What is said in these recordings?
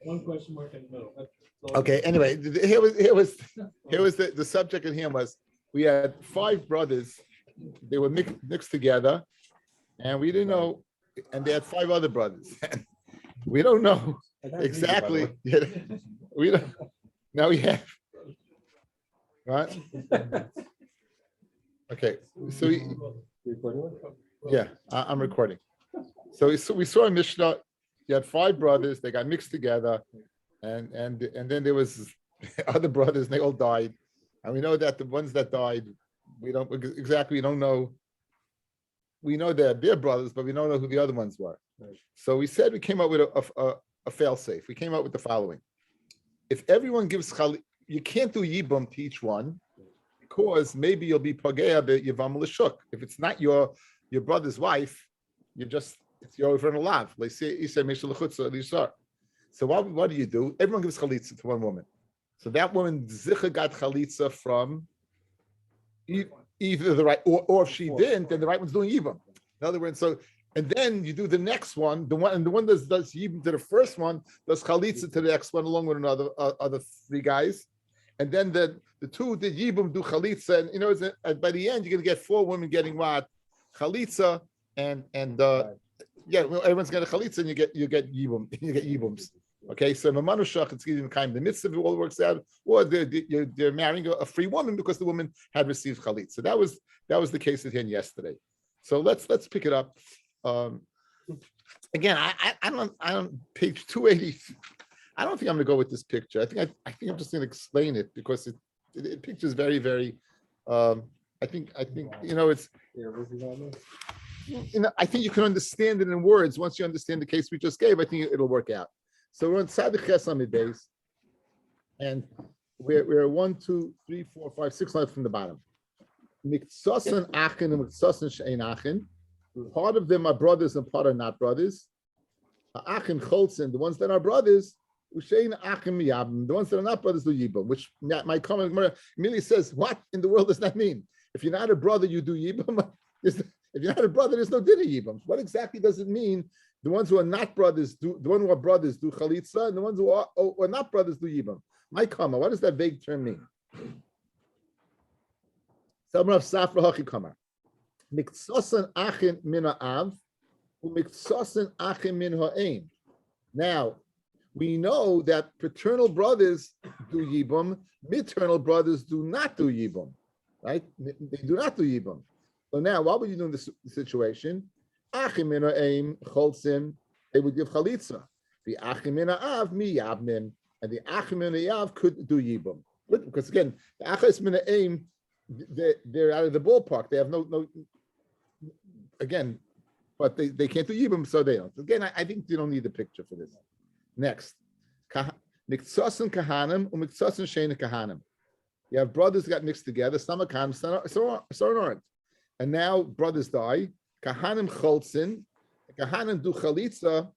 One question mark in the middle. Okay. Anyway, here was the subject at hand was we had 5 brothers. They were mixed together, and we didn't know. And they had 5 other brothers. We don't know exactly. We don't. Now we have. Right. Okay. So I'm recording. So we saw a Mishnah. You had 5 brothers. They got mixed together, and then there was other brothers. And they all died, and we know that the ones that died, we don't know. We know they're brothers, but we don't know who the other ones were. Right. So we said we came up with a fail-safe. We came up with the following: if everyone gives you can't do yibum to each one, because maybe you'll be pagea Yevamot l'shuk. If it's not your brother's wife, it's your over in a lav. So what do? Everyone gives chalitza to one woman. So that woman zicha got chalitza from either the right, or if she didn't, then the right one's doing yibum. In other words, and then you do the next one, the one that does yibum to the first one does chalitza to the next one along with other 3 guys, and then the 2 did yibum do chalitza, and by the end you're going to get 4 women getting what chalitza, and everyone's got a chalitza, and you get yibum, you get yibums. Okay, so Mamanushach, it's giving kind of the mitzvah, it all works out, or they're marrying a free woman because the woman had received chalitza. So that was the case at hand yesterday. So let's pick it up. Again, I don't page 280. I don't think I'm going to go with this picture. I think I'm just going to explain it because it pictures very, very. I think it's. I think you can understand it in words once you understand the case we just gave. I think it'll work out. So we're on Tzaddik Chesamid base, and we're 1, 2, 3, 4, 5, 6 lines from the bottom. Miktsasan achin and miktsasan she'ein achin. Part of them are brothers and part are not brothers. Achin cholzin, the ones that are brothers, ushein achin miyabim, the ones that are not brothers do yibum. Which my comment immediately says, what in the world does that mean? If you're not a brother, you do yibum. If you're not a brother, there's no dinner yibum. What exactly does it mean? The ones who are not brothers do. The ones who are brothers do chalitza, and the ones who are not brothers do yibum. My comma. What does that vague term mean? Samrav Safra Hachi Kamar. Miktsasan achin min ha'av, umiktsasan achin min ha'ein. Now, we know that paternal brothers do yibum, maternal brothers do not do yibum, right? They do not do yibum. So now, what would you do in this situation? Achim min ha'ein cholzin, they would give chalitza. The achim min ha'av miyabnim, and the achim min ha'av could do yibum. Because again, the achim min ha'ein, they're out of the ballpark. They have no again, but they can't do yibum, so they don't. Again, I think you don't need a picture for this. Next, miktsasan kahanim or miktsasan sheina kahanim. You have brothers that got mixed together. Some are kahanim, some aren't. And now brothers die. Kahanim cholzin, kahanim do chalitza,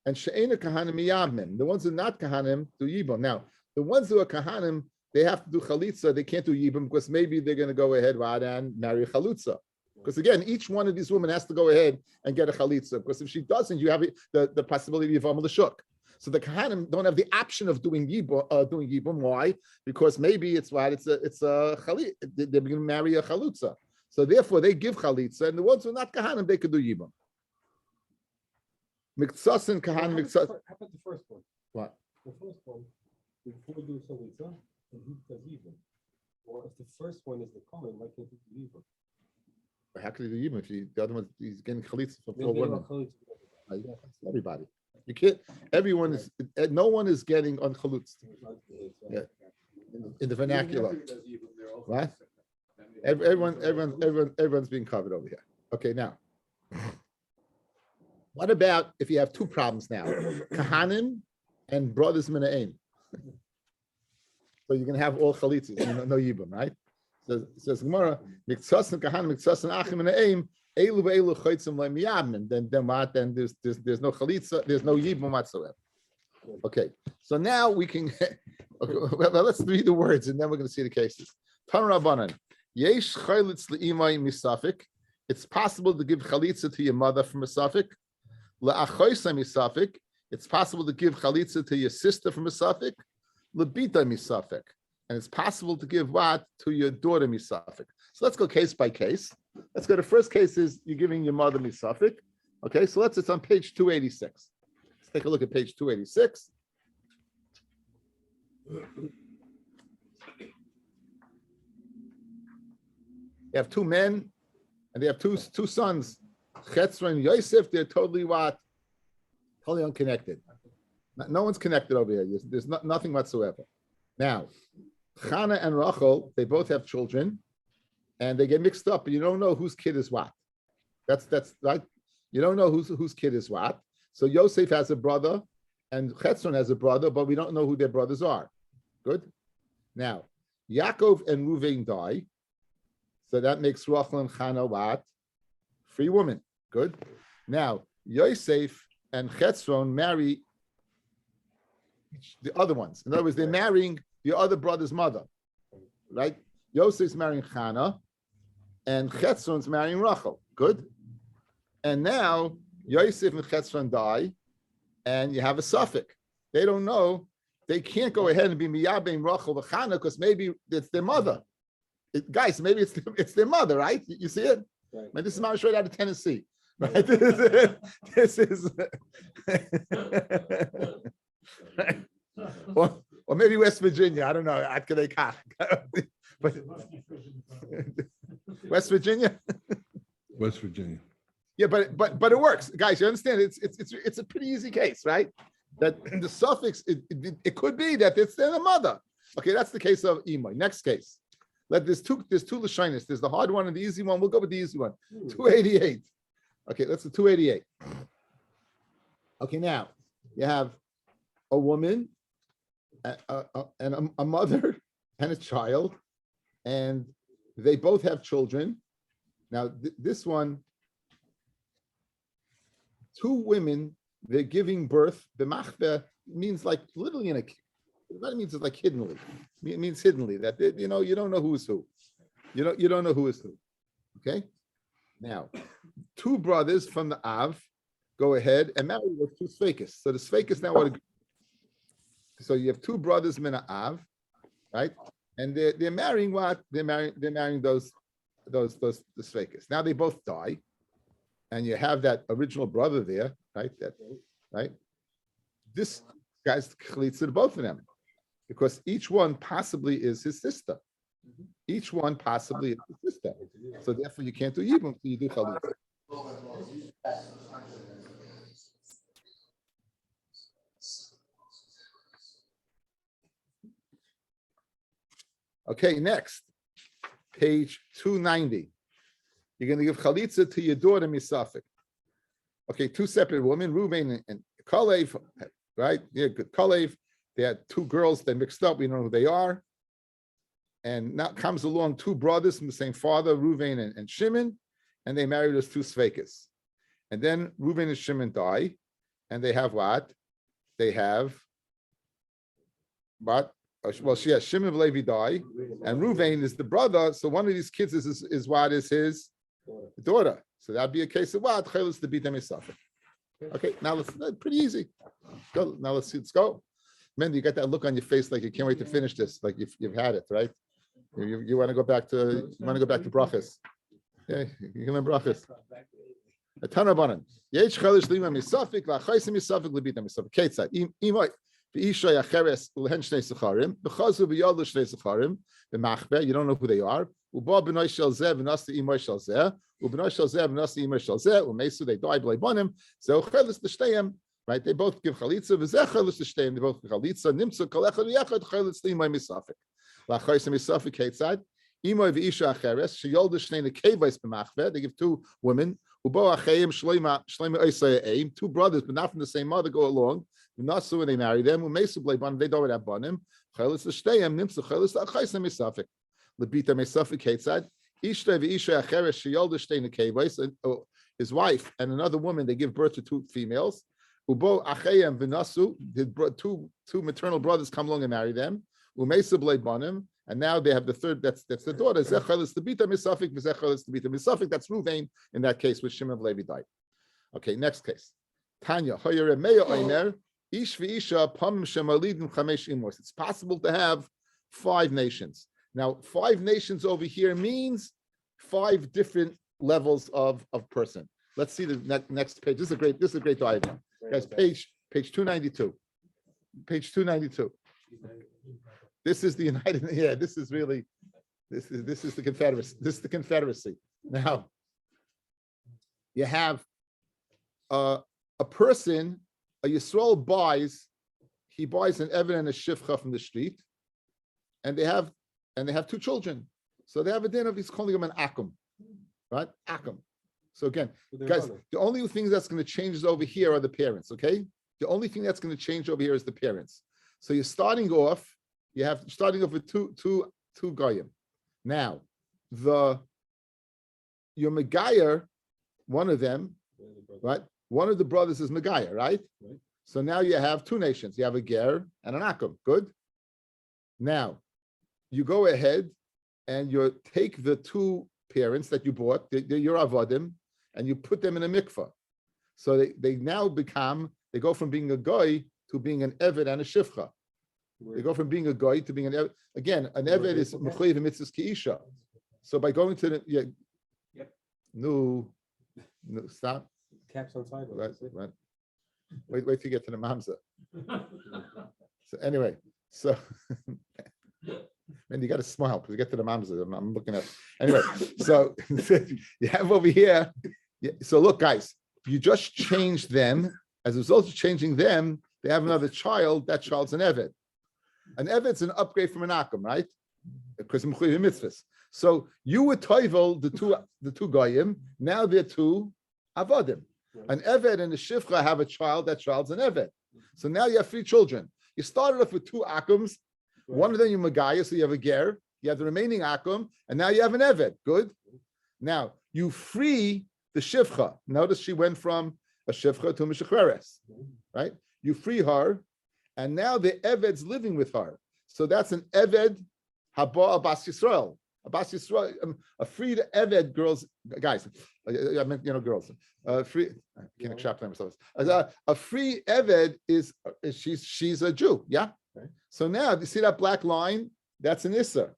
and sheina kahanim miyabnim. The ones who are not kahanim do yibum. Now, the ones who are kahanim, they have to do chalitza. They can't do yibum because maybe they're going to go ahead and marry a chalutza. Because again, each one of these women has to go ahead and get a chalitza. Because if she doesn't, you have the possibility of Yevamot l'shuk. So the kahanim don't have the option of doing yibum. Why? Because maybe it's a chalit. They're going to marry a chalutza. So therefore, they give chalitza, and the ones who are not kahanim, they could do yibum. Miktsasin kahanim miktsasin. How about the first one? What? The first one, before we do chalitza, and he does yibum. Or if the first one is the kohen, why can't he do yibum? How can he do yibum if the other one he's getting chalitza from 4 women? Everybody. You can't. Everyone is. No one is getting on chalutz. Yeah. In the vernacular. What? Everyone's being covered over here. Okay, now. What about if you have 2 problems now? Kahanim and brothers mina'im. So you can have all chalitzas, no yibum, right? So it says Gemara, miktsasin kahanim, miktsasin achim mina'im, elu ve'elu choitzim le'miyabim. Then what? Then there's no chalitza, there's no yibum whatsoever. Okay, so now we can. Okay, well, let's read the words and then we're going to see the cases. Tan Rabbanan. Yesh chalitz le'imay misafik. It's possible to give chalitza to your mother from a suffix. La'achoisa misafik. It's possible to give chalitza to your sister from a safik. Lebita misafik. And it's possible to give what to your daughter misafik. So let's go case by case. Let's go. The first case is you're giving your mother misafik. Okay, so it's on page 286. Let's take a look at page 286. You have two men, and they have two sons. Chetzra and Yosef, they're totally what? Totally unconnected. No one's connected over here. There's nothing whatsoever. Now, Chana and Rachel, they both have children, and they get mixed up, and you don't know whose kid is what. That's right. You don't know whose kid is what. So Yosef has a brother, and Chetzron has a brother, but we don't know who their brothers are. Good. Now, Yaakov and Ruvain die. So that makes Rachel and Chana what? Free women. Good. Now, Yosef and Chetzron marry the other ones. In other words, they're marrying the other brother's mother. Right? Yosef's marrying Chana, and Chetzron's marrying Rachel. Good. And now, Yosef and Chetzron die, and you have a suffix. They don't know. They can't go ahead and be Miyabein Rachel V'Chana because maybe it's their mother. Guys, maybe it's their mother, right? You see it? Right. Man, this is not straight out of Tennessee, right? This is or maybe West Virginia. I don't know. But West Virginia. West Virginia. Yeah, but it works, guys. You understand? It's a pretty easy case, right? That the suffix it could be that it's their mother. Okay, that's the case of Imoy. Next case. There's two lashonis. There's the hard one and the easy one. We'll go with the easy one. 288. Okay, that's the 288. Okay, now you have a woman and a mother and a child, and they both have children. Now this one, two women, they're giving birth. The machbeh means like literally in a. What it means is like hiddenly. It means hiddenly that you don't know who is who. You don't know who is who. Okay. Now, two brothers from the Av go ahead and marry those two svekis. So the svekis now are. So you have two brothers mina Av, right? And they're marrying what? They're marrying those the svekis. Now they both die, and you have that original brother there, right? Right. This guy's chalitza to both of them, because each one possibly is his sister. Each one possibly is his sister. So therefore, you can't do yibum, so you do chalitza. Okay, next, page 290. You're going to give chalitza to your daughter misafik. Okay, two separate women, Reuven and Kalev, right? Yeah, good. Kalev. They had two girls. They mixed up. We don't know who they are. And now comes along two brothers from the same father, Reuven and Shimon, and they married those two svekis. And then Reuven and Shimon die, and they have what? They have what? Well, Shimon and Levi die, and Reuven is the brother. So one of these kids is what? Is his daughter. So that'd be a case of what? Chelis to beat them misafik. Okay, now that's pretty easy. Go. Now let's go. Man, you got that look on your face like you can't wait to finish this, like you've had it, right? You want to go back to brachas. Yeah, you can learn brachas. A ton of banan. Yech chalish lima misafik la'chaysim misafik lebita misafik. Ketzad imoy v'ishay acheres ulhen shnei secharim b'chazu v'yolu shnei secharim b'machbeh. You don't know who they are. Uba b'noy shel zeh v'nasi imoy shel zeh u'b'noy shel zeh v'nasi imoy shel zeh u'meisu they die b'lei bonim. So chelis l'shteyem. Right, they both give chalitza. V'zechalish l'shteyem. They both give chalitza. Nimtzu kol echad v'yechad chalitz l'imoy misafik. La'chaysim misafik ketzad imoy v'isha acheres sheyoldu shnei nekevos b'machbeh. They give two women. Ubo achayim shleima oisayim. Two brothers, but not from the same mother, go along. V'nasu when they marry them. U'meisu b'lei bonim. They don't have bonim. Chalitz l'shteyem. Nimtzu chalitz la'chaysim misafik. L'bita misafik ketzad. Ishta v'isha acheres sheyoldu shnei nekevos. His wife and another woman, they give birth to two females. Ubo achayim v'nasu, two maternal brothers come along and marry them. Umeisa b'lei bonim, and now they have the third. That's the daughter. Zechalis to bita misafik, v'zechalis to bita misafik. That's Ruvain in that case, with Shimon of Levi died. Okay, next case. Tanya, Hoyer Meya Omer, Ish v'isha pamim shemalidim chamesh imos. It's possible to have 5 nations. Now, 5 nations over here means 5 different levels of person. Let's see the next page. This is a great diagram. Guys, page 292. Page 292. This is the United. Yeah, this is really this is the Confederacy. This is the Confederacy. Now, you have a person, a Yisrael buys an Eved and a Shivcha from the street, and they have 2 children. So they have a din of, he's calling him an Akum, right? Akum. So again, guys, the only thing that's going to change over here are the parents, okay? The only thing that's going to change over here is the parents. So you're starting off with two goyim. Now, your Megayer, one of them, right? One of the brothers is Megayer, right? So now you have 2 nations. You have a Ger and an Akum. Good. Now, you go ahead and you take the 2 parents that you bought, they're your avodim, and you put them in a mikvah. So they now they go from being a goy to being an eved and a shivcha. They go from being a goy to being an eved. Again, an eved is mechuyev mitzvahs kiisha. So by going to the no, stop. Caps on side. Right. Wait till you get to the mamza. So anyway, and you got to smile because you get to the mamza. I'm looking at anyway. So you have over here. So look, guys, you just changed them. As a result of changing them, they have another child. That child's an eved. An eved's an upgrade from an akum, right? Because mitzvahs. So you would toivel the two goyim. Now they're 2 avodim. An eved and a shivcha have a child. That child's an eved. So now you have 3 children. You started off with 2 akums. One of them you magaya, so you have a ger. You have the remaining akum, and now you have an eved. Good. Now you free the shivcha. Notice she went from a shivcha to a mishachreres, right? You free her, and now the eved's living with her. So that's an eved haba abbas Yisrael. Abbas Yisrael, a freed eved girls, guys. I meant girls. Free. I can't extrapolate myself. A free eved is she's a Jew. Yeah. Okay. So now you see that black line? That's an issa.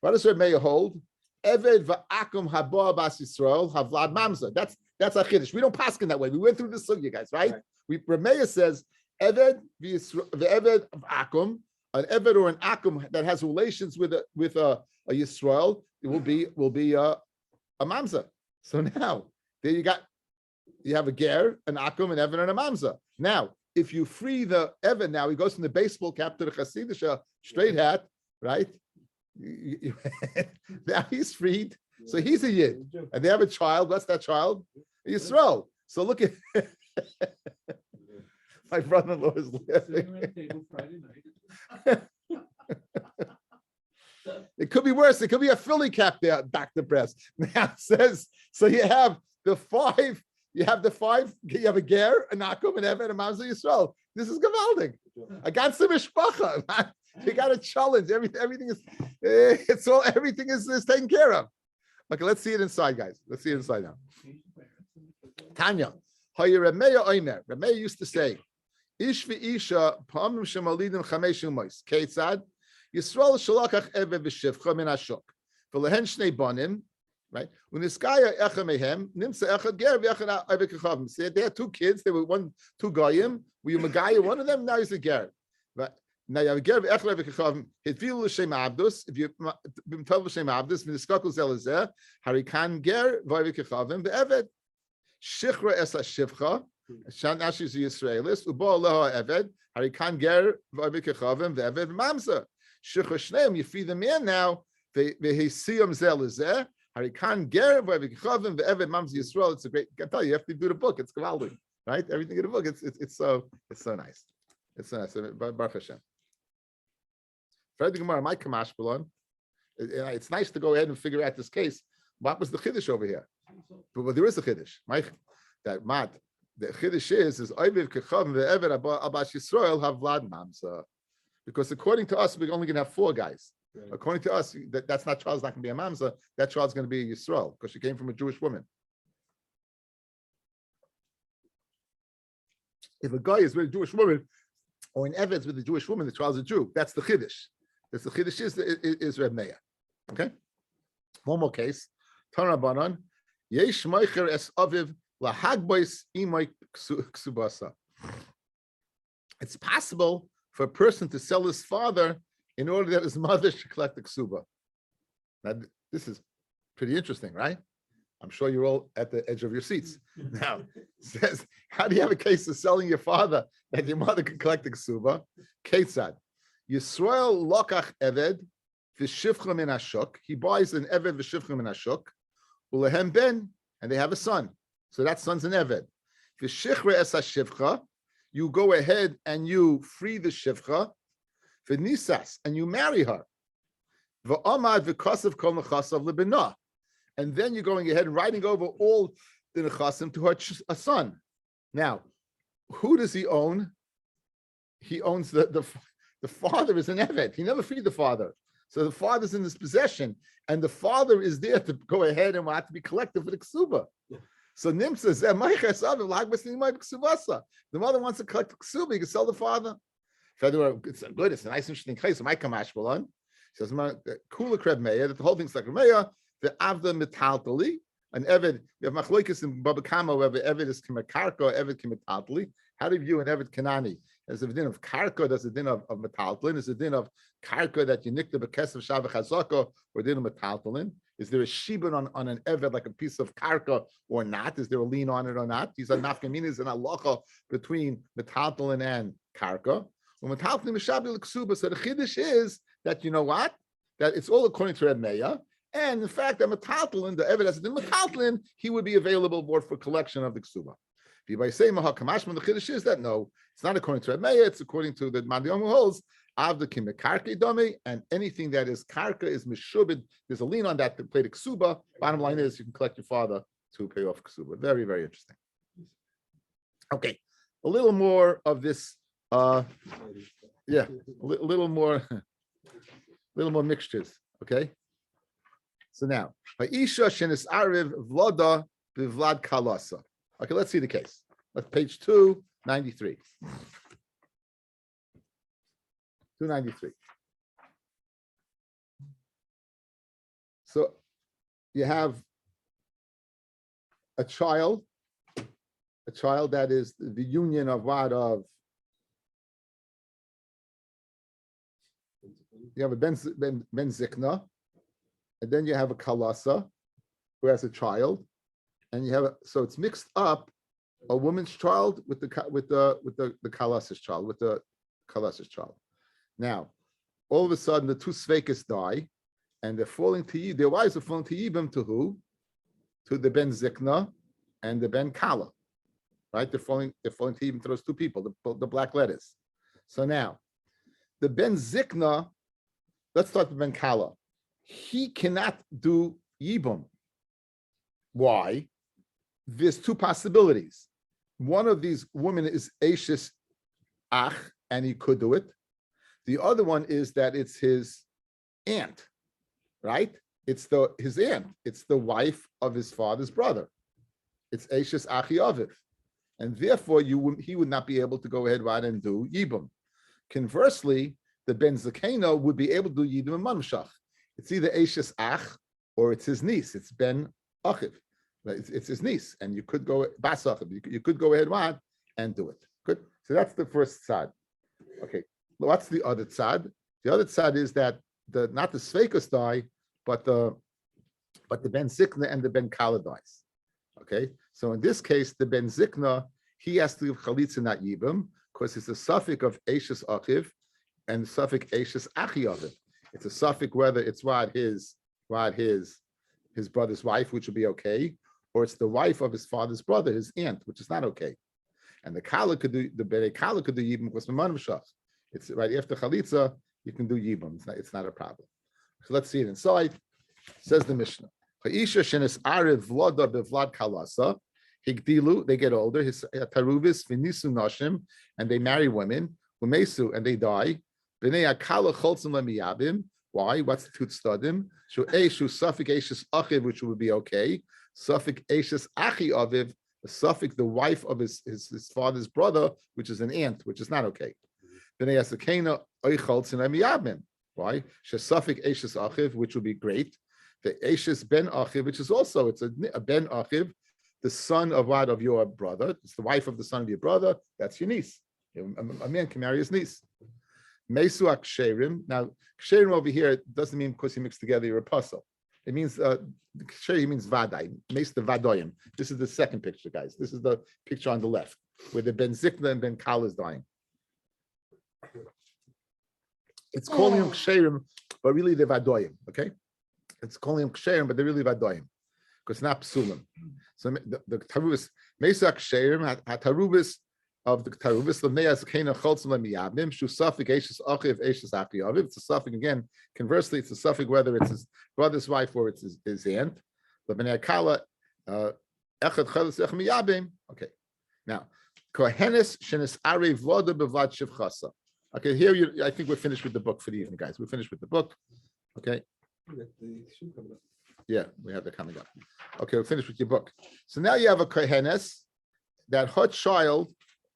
What does Rabbi hold? Eved va'akum haba abbas Yisrael havlad mamza. That's a chiddush. We don't paskin that way. We went through this sugya, guys, right? Rabbi says eved v'eved va'akum, an eved or an akum that has relations with a Yisrael, it will be a mamza. So now there you have a ger, an akum, an eved, and a mamza. Now, if you free the eved, now he goes from the baseball cap to the chasidisha straight hat, right? Now he's freed, so he's a yid, and they have a child. What's that child? Yisrael. So look at my brother-in-law is laughing. It could be worse. It could be a Philly cap there, back to press. Now it says, so you have the 5. You have a ger, a nakum, an eved, a mamza Yisrael. This is gewaldig. Against the mishpacha. You got a challenge. Everything is taken care of. Okay, let's see it inside, guys. Let's see it inside now. Tanya, Rabbi used to say, Ish v'isha pamim shemalidim chamesh umois. Ketzad Yisrael shalachach eved v'shivcha min hashuk. V'lehen shnei banim. Right? When this guy echamehem nimsa echad ger v'echad eved kechavim. See, they had 2 kids. They were 2 goyim. We magaya one of them. Now he's a ger. Right? Now you have a ger v'echad eved kechavim. Hitvilu l'shem abdus. If you tell l'shem abdus, v'niskakul zelazeh harikan ger v'eved kechavim v'eved shichra es hashivcha. Now she's a Yisraelis. Ubo aleha eved harikan ger v'eved kechavim v'eved mamza. Shichra shneim. You feed them in now. V'hisiyam zelazeh. Harikan ger v'eved kechavim v'eved mamza Yisrael. It's a great. I can tell you, you have to do the book. It's gewaldig, right? Everything in the book. It's so nice. It's so nice. Baruch Hashem. Fred Gemara, my kamash belon. It's nice to go ahead and figure out this case. What was the chiddush over here? But there is a chiddush. The chiddush is oiviv kechavim v'eved abbas Yisrael havlad mamza. Because according to us, we're only going to have 4 guys. Right. According to us, that's not child's not going to be a mamza. That child's going to be a Yisrael because she came from a Jewish woman. If a guy is with a Jewish woman, or an Eved is with a Jewish woman, the child's a Jew. That's the Chiddush. That's the Chiddush is Reb Meir. Okay? One more case. Tanabanan. Yesh Meicher es Aviv lahagbois imay ksubasa. It's possible for a person to sell his father in order that his mother should collect the ksuba. Now, this is pretty interesting, right? I'm sure you're all at the edge of your seats. Now, it says, how do you have a case of selling your father that your mother can collect the ksuba? Ketzad. Yisrael lokach eved v'shivcha min ashuk. He buys an eved v'shivcha min ashuk. Ulehem ben, and they have a son. So that son's an eved. V'shichra es hashivcha. You go ahead and you free the shivcha. V'nisas, and you marry her. V'amad v'kasav kol nechasav lebenah. And then you're going ahead and writing over all the nechasim to her a son. Now, who does he own? He owns the father is an eved. He never freed the father. So the father's in his possession, and the father is there to go ahead and want to be collected for the ksuba. So Nim says, the mother wants to collect the ksuba, you can sell the father. It's good, it's a nice, interesting case. My kamash balon. He says, Kula Kreb Meir, that the whole thing's like Meir. The Avda Metaltali, an Eved, we have Machloikis in Baba Kama, where Eved is Kimakarko, Eved Kimataltali. How do you view an Eved Kanani? There's a din of Karko, there's a din of Metaltalin, there's a din of Karko that you nick the Bekes of Shavach Hazako, or din of Metaltalin. Is there a shibun on an Eved, like a piece of Karko, or not? Is there a lien on it or not? These are nafkaminas and halacha between Metaltalin and Karko. When Metaltalin is Shabi L'Ksuba, so the Chiddush is that, you know what? That it's all according to Reb Meir. And in fact, that metaltalin, the evidence in metaltalin, he would be available for collection of the ksuba. If you by say mahakamashman, the chiddush is that no, it's not according to Reb Meir, it's according to the Mandiyom who holds avda kimekarke dome, and anything that is karka is mishubid. There's a lien on that to play the ksuba. Bottom line is you can collect your father to pay off ksuba. Very, very interesting. Okay, a little more of this. A little more mixtures. Okay. So now, Isha shenis ariv vlada bivlad kalasa. Okay, let's see the case. Let's page 293. 293. So you have a child that is the union of what of you have a ben zikna. And then you have a kalasa who has a child, and you have so it's mixed up a woman's child with the kalasa's child, with the kalasa's child. Now, all of a sudden the two sveikas die, and they're falling to their wives are falling to yibam to who? To the ben zikna and the ben kala, right? They're falling to yibam to those two people, the black letters. So now, the ben zikna, let's start with ben kala. He cannot do yibum. Why? There's two possibilities. One of these women is Eishis Ach, and he could do it. The other one is that it's his aunt, right? It's his aunt. It's the wife of his father's brother. It's Eishis Achi Aviv. And therefore, he would not be able to go ahead right and do yibum. Conversely, the Ben Zakeno would be able to do yibum and manmshach. It's either Eishis Ach or it's his niece. It's Ben Achiv. It's his niece, and you could go Bas Achiv. You could go ahead and do it. Good. So that's the first side. Okay. What's the other side? The other side is that not the Sveikas die, but the Ben Zikna and the Ben Kala dies. Okay. So in this case, the Ben Zikna, he has to give Chalitza not Yibam because it's a suffix of Eishis Achiv and suffix Eishis Achi Achiv. It's a suffix whether it's his brother's wife, which would be okay, or it's the wife of his father's brother, his aunt, which is not okay. And the Kala could do Yibam because Mamanvashach. It's right after Chalitza, you can do Yibam. It's not a problem. So let's see it inside. Says the Mishnah. Ha'isha shenis ariv vlada bevlad kalasa. Higdilu, they get older. His taruvis v'nisu nashim, and they marry women. Umesu, and they die. B'nei akala cholzim lemiyabim. Why? What's the two tzadim? Shu eishu suffik eishus achiv, which would be okay. Suffik eishus achi aviv a suffix, the wife of his father's brother, which is an aunt, which is not okay. Then he has the Kana Oichal Tzinaim Yabim. Why? Shesafik Eishes Achiv, which would be great. The Eishes Ben Achiv, which is also, it's a Ben Achiv, the son of what? Of your brother. It's the wife of the son of your brother. That's your niece. A man can marry his niece. Mesu Aksherim. Now, Ksherim over here doesn't mean because he mixed together your apostle. It means Ksherim means Vadai. Mes the Vadoyim. This is the second picture, guys. This is the picture on the left, where the Ben Zikna and Ben Kal is dying. It's calling him Ksherim, but really they're Vadoyim. Okay? It's calling him Ksherim, but they're really Vadoyim. Because it's not Psulim. So the Tarubis, Mesu Aksherim, Tarubis of the Tarubis, the Neas Kana Cholzim Lemiyabim, Shu Safik Eishes Achiv Eishes Achiyaviv. It's a suffix again. Conversely, it's a suffix whether it's his brother's wife or it's his aunt. The Bnei Kala Echad Chalas Ech Miyabim. Okay. Now, Kohenes Shenis Arev Voda Bevad Shivchasa. Okay, here I think we're finished with the book for the evening, guys. We're finished with the book. Okay. Yeah, we have that coming up. Okay, we're finished with your book. So now you have a Kohenes, that her child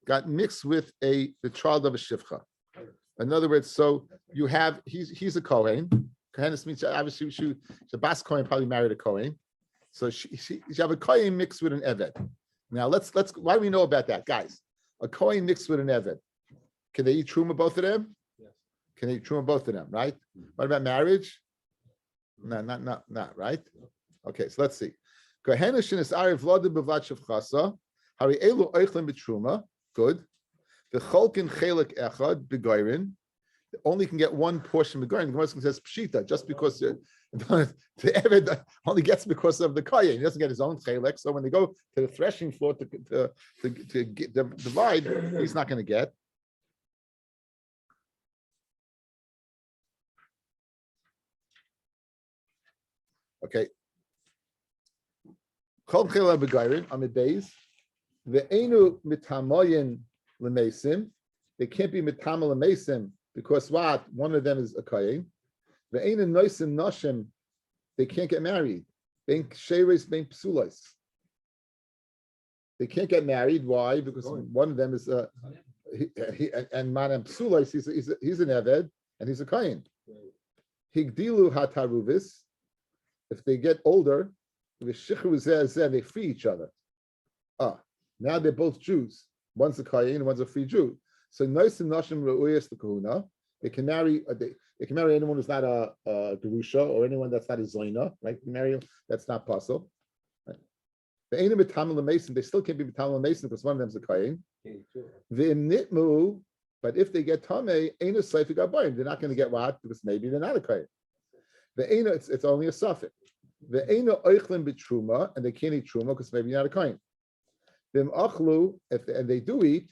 got mixed with the child of a shivcha. In other words, so you have he's a Kohen. Kohenes means obviously she's a Bas Kohen, probably married a Kohen. So she have a Kohen mixed with an Eved. Now let's why do we know about that, guys? A Kohen mixed with an Eved. Can they eat truma both of them? Yes. Can they eat truma both of them? Right. What about marriage? No, not right. Okay, so let's see. Kohenes shenis arev v'lodim b'vad shevchasa hari elu oichlin b'truma. Good. The cholkin chelik echad begorin only can get one portion begorin. The Gemara says pshita just because the Eved only gets because of the kohen. He doesn't get his own chelik. So when they go to the threshing floor to divide, he's not going to get. Okay. Chol chelik begorin amid days. The enu mitamoyin lemesim. They can't be mitamal lemesim because what? One of them is a kohen. The enu noisim noshim. They can't get married. Bein sheres bein psulos. They can't get married. Why? Because one of them is and manam psulos. He's an eved and he's a kohen. Higdilu hataruvis. If they get older, the shichru zeh they free each other. Now they're both Jews. One's a Kohen and one's a free Jew. So Nois and Nashim Re'uyas the Kahuna. They can marry anyone who's not a Gerusha or anyone that's not a Zoina, right? Marry that's not possible. Right? The Ain't B'Tamal Mason, they still can't be B'Tamal Mason because one of them's a Kohen. The Nitmu, but if they get Tameh, Ain't a Seifik Abayim. They're not going to get what? Because maybe they're not a Kohen. The Ain't it's only a suffix. The Ain't Oichlin B'Truma, and they can't eat Truma because maybe you're not a Kohen. Them achlu, and they do eat,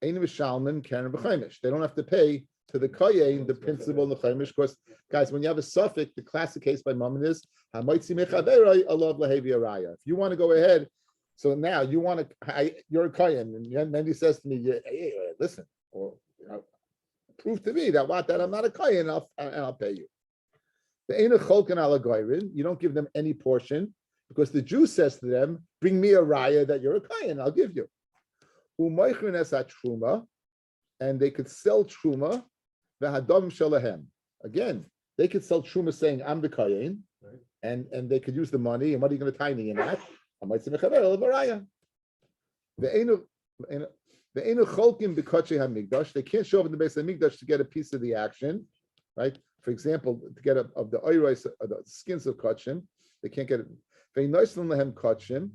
ein v'shalman karen b'chaimish. They don't have to pay to the kohen, the principal the chaimish. Because guys, when you have a suffix, the classic case by Mammon is hamaitzi mechaveroi alav lahevi araya. If you want to go ahead, so now you want to, you're a kohen, and Mendy says to me, hey, listen, or prove to me that I'm not a kohen, and I'll pay you. The ein cholkan ala goyrin, you don't give them any portion. Because the Jew says to them, bring me a raya that you're a kohen, I'll give you. Umaychrin es truma, and they could sell truma, v'hadam shalahem. Again, they could sell truma saying, I'm the kohen, right. and they could use the money, and what are you going to tie me in that? I might say, mechaver raya. The enu cholkim b'kotchei hamigdash, they can't show up in the base of the migdash to get a piece of the action, right? For example, to get of the oiros, the skins of kotchim, they can't get it. They nice them kotchim,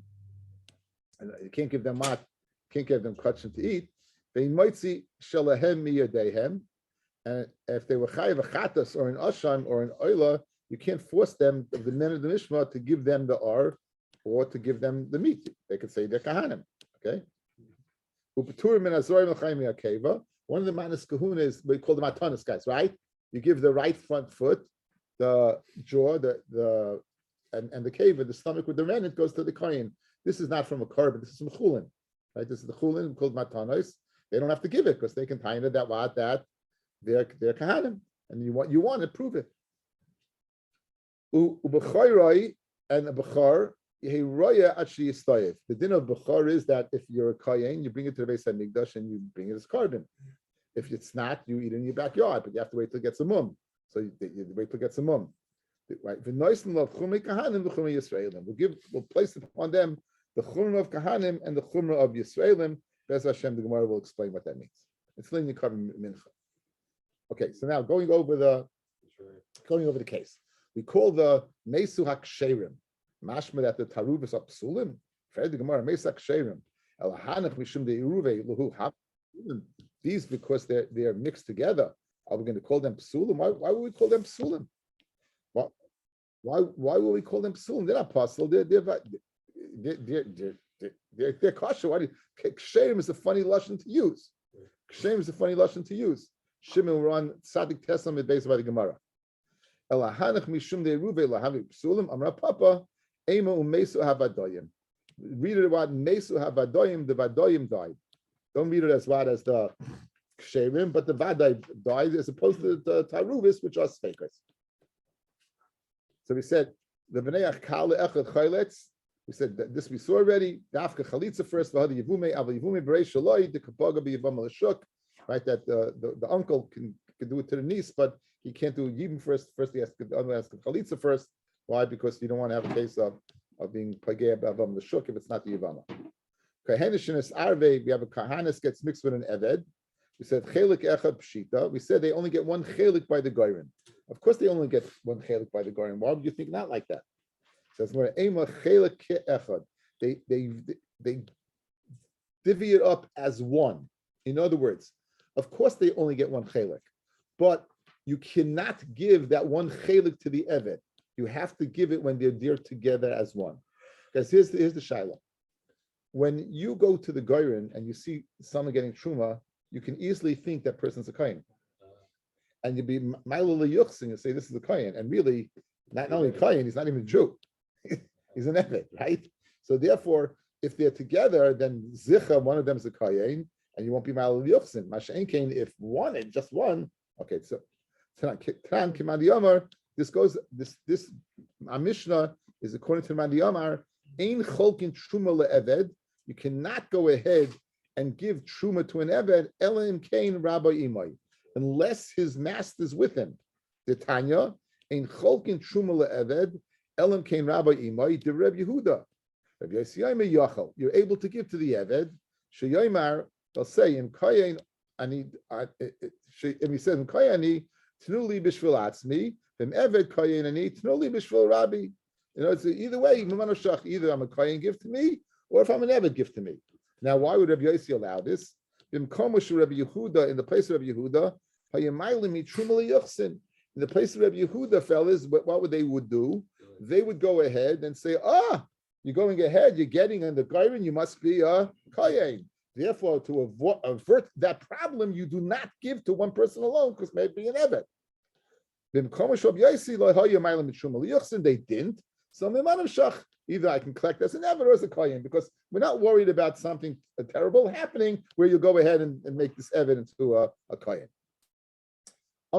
and you can't give them mat, can't give them kotchim to eat. They might see shalahem miyadehem, and if they were chayav a chatas or an asham or an oila, you can't force them of the men of the mishma to give them the ar or to give them the meat. They could say they're kahanim. Okay. One of the manas kahuna is we call them atanas guys, right? You give the right front foot, the jaw, and the cave, the stomach with the men, it goes to the kohen. This is not from a korban, this is from chulin. Right? This is the chulin called matanos. They don't have to give it because they can tie it that they're kahanim. And you want to prove it. And a bechar, The din of Bechor is that if you're a Kayin, you bring it to the Beis HaMikdash and you bring it as carbon. If it's not, you eat it in your backyard, but you have to wait till it gets a mum. So you wait till it gets a mum. Right? We'll place it upon them the chumrah of Kahanim and the chumrah of Yisraelim. Bez Hashem, the Gemara will explain what that means. It's linear carbon mincha. Okay, so now going over the case, we call the Mesu HaKsherim. Mashma that the Taruvas are psulim. Fred the Gemara Mesu HaKsherim. Elahanach mishum de iruve luhu hap. These because they're mixed together. Are we going to call them psulim? Why would we call them psulim? Why would we call them psulim? They're not possible. They're kosher. Ksherim is a funny lashon to use. Ksherim is a funny lashon to use. Shimon ran tzadik tesam is based by the Gemara. Elahanach mishum de iruve lahavi psulim. Amra papa ema umesu havadoyim. Read it about mesu havadoyim. The vadoyim died. Don't read it as bad as the ksherim, but the vadai died as opposed to the taruvis, which are sfekers. So we said the bnei achkal echad chayletz. We said that this we saw already. Dafka chalitza first. V'hadi yivume aval yivume b'rei shaloi the kapaga b'yivam l'shuk. Right, that the uncle can do it to the niece, but he can't do yibum first. First he has to ask the chalitza first. Why? Because you don't want to have a case of being pagei b'yivam l'shuk if it's not the yivama. Kahanishin is arve. We have a kahanis gets mixed with an eved. We said chelik echad pshita. We said they only get one chelik by the goyim. Of course, they only get one chelik by the goyim. Why would you think not like that? It says more ema chelik echad. They divvy it up as one. In other words, of course they only get one chelik, but you cannot give that one chelik to the eved. You have to give it when they're there together as one. Because here's the shaila. When you go to the goyim and you see someone getting truma, you can easily think that person's a kohen, and you'd be ma'ilul yuchsin and say this is a kohen, and really, not only kohen, he's not even a Jew, he's an eved, right? So therefore, if they're together, then zicha, one of them is a kohen, and you won't be ma'ilul yuchsin. Masha'en kain, if just one, okay. So Tan Kimad Yomar, this Mishnah is according to Madi Yomar, ein cholkin truma le'eved. You cannot go ahead and give truma to an eved elam kain rabbi imay, unless his master's with him. The Tanya ein cholkin truma le'eved elam kain rabbi imay de Reb Yehuda. Reb Yosiyayim yachal. You're able to give to the eved. Sheyomar, they'll say in kayin ani. And he says in kayani tnuli b'shvil atzmi. Then eved kayin ani tnuli b'shvil rabbi. You know, it's either way. Either I'm a kayin, give to me, or if I'm an eved, give to me. Now, why would Rabbi Yossi allow this? In the place of Rabbi Yehuda, in the place of Rabbi Yehuda, fellas, what would they do? They would go ahead and say, you're going ahead, you're getting in the Gairin, you must be a Kayin. Therefore, to avert that problem, you do not give to one person alone, because maybe an Evet. They didn't. So either I can collect as an Eved or as a Kohen, because we're not worried about something terrible happening where you go ahead and make this Eved into a Kohen. I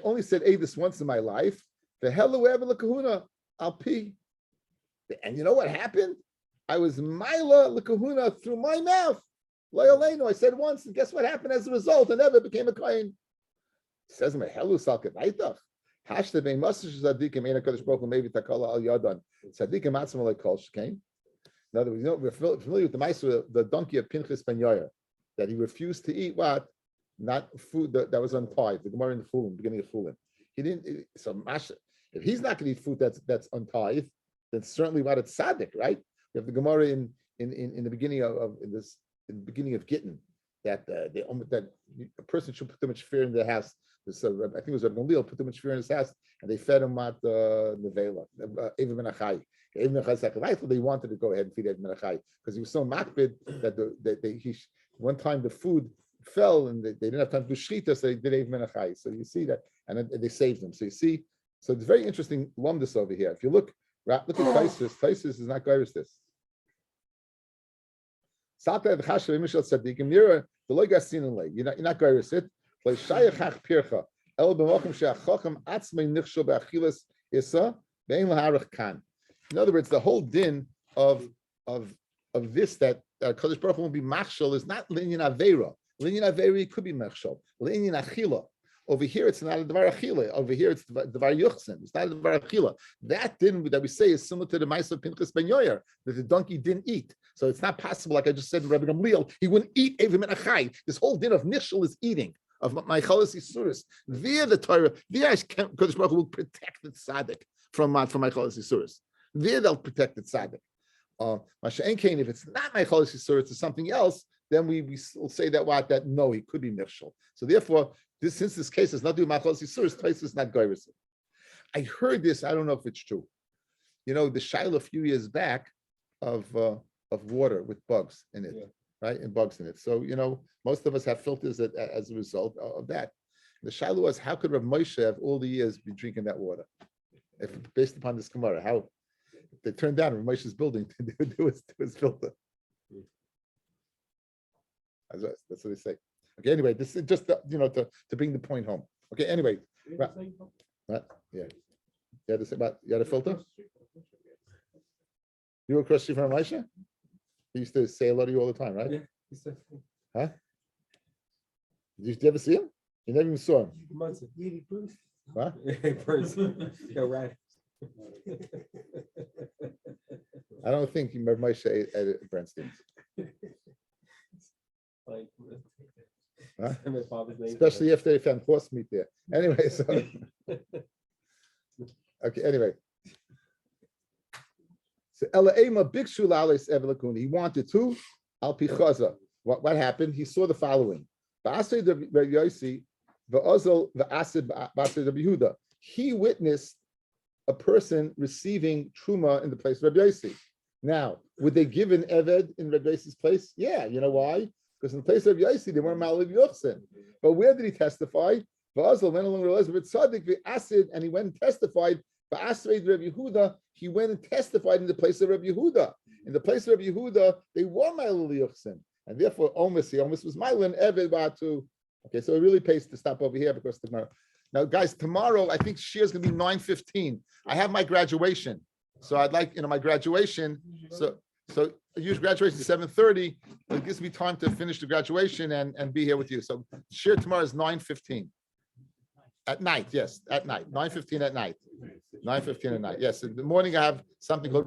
only said Edis once in my life. The hello Kahuna, I'll pee. And you know what happened? I was Mila Kahuna through my mouth. I said once, and guess what happened as a result? And Eved became a Kohen. Says my hello salkevaitach. Hashta bein masish tzadikim ein hakadosh baruch hu maybe takala al yadan tzadikim atzma like kol shkein. In other words, we're familiar with the ma'aser, the donkey of Pinchas ben Yair, that he refused to eat what? Not food that was untied. The Gemara in the Fulham, beginning of Fulham. He didn't. So Masha, if he's not going to eat food that's untied, then certainly what it's tzaddik, right? We have the Gemara in the beginning of Gittin that that a person should put too much fear in their house. So I think it was Rabbi Gamliel put too much fear in his house, and they fed him at the nevela. Even Menachai. They wanted to go ahead and feed Ed Menachai because he was so makbid that one time the food fell and they didn't have time to do shchita, so they did Ed Menachai. So you see that, and they saved him. So you see, so it's very interesting lumdus over here. If you look at Taisus is not Gairis this. You're not Gairis it. El b'mokum she'achacham atzmei nichshel be'achilas isa ve'en laharach kan. In other words, the whole din of this that Kadosh Baruch Hu will be machshel is not linyan aveira. Linyan aveira could be machshel. Linyan achila. Over here, it's not a devar achila. Over here, it's devar yuchsin. It's not a devar achila. That din that we say is similar to the Ma'aseh of Pinchas ben Yoyer, that the donkey didn't eat. So it's not possible, like I just said to Rabbi Gamliel, he wouldn't eat even min achai. This whole din of nishal is eating, of my chalas isuris. Via the Torah, via Kodesh Baruch Hu will protect the tzaddik from my chalas isuris. Via they'll protect the tzaddik. Masha'en kain, if it's not my chalas isuris, it's something else, then we will say that no, he could be nishal. So therefore, since this case is not doing machalas isuris, Tais is not goyris. I heard this. I don't know if it's true. The shaila a few years back of water with bugs in it, right? And bugs in it. So most of us have filters as a result of that. The shaila was, how could Rav Moshe have all the years be drinking that water? If based upon this Gemara, how they turned down Rav Moshe's building to do his filter. That's what they say. Okay, anyway, this is just to bring the point home. Okay, anyway. Right. Yeah. You had a filter? You were across the street from Elisha? He used to say hello to you all the time, right? Yeah. Huh? Did you ever see him? You never even saw him. What? Yeah, right. I don't think he remember Moshe at Brentstein's. Huh? Especially if they found horse meat there. Anyway, so okay, anyway. So Elaima Bikshu Lales Evelakuni. He wanted to Al Pichaza. What happened? He saw the following. He witnessed a person receiving Truma in the place of Rabbi Yossi. Now, would they give an Eved in Rabbi Yossi's place? Yeah, you know why? Because in the place of Yossi, they weren't Ma'alev Yochsin. But where did he testify? V'azal went along with Tzaddik v'asid, and he went and testified. V'asreid Rabbi Yehuda, he went and testified in the place of Rabbi Yehuda. In the place of Rabbi Yehuda, they were Ma'alev Yochsin. And therefore, he almost was Ma'alev Eved Ba'atu. Okay, so it really pays to stop over here because tomorrow. Now, guys, tomorrow, I think Shir is going to be 9:15. I have my graduation. So I'd like, my graduation. So I use graduation 7:30. It gives me time to finish the graduation and be here with you. So Shir tomorrow is 9:15. At night, yes, at night. 9:15 at night. 9:15 at night. Yes, in the morning I have something called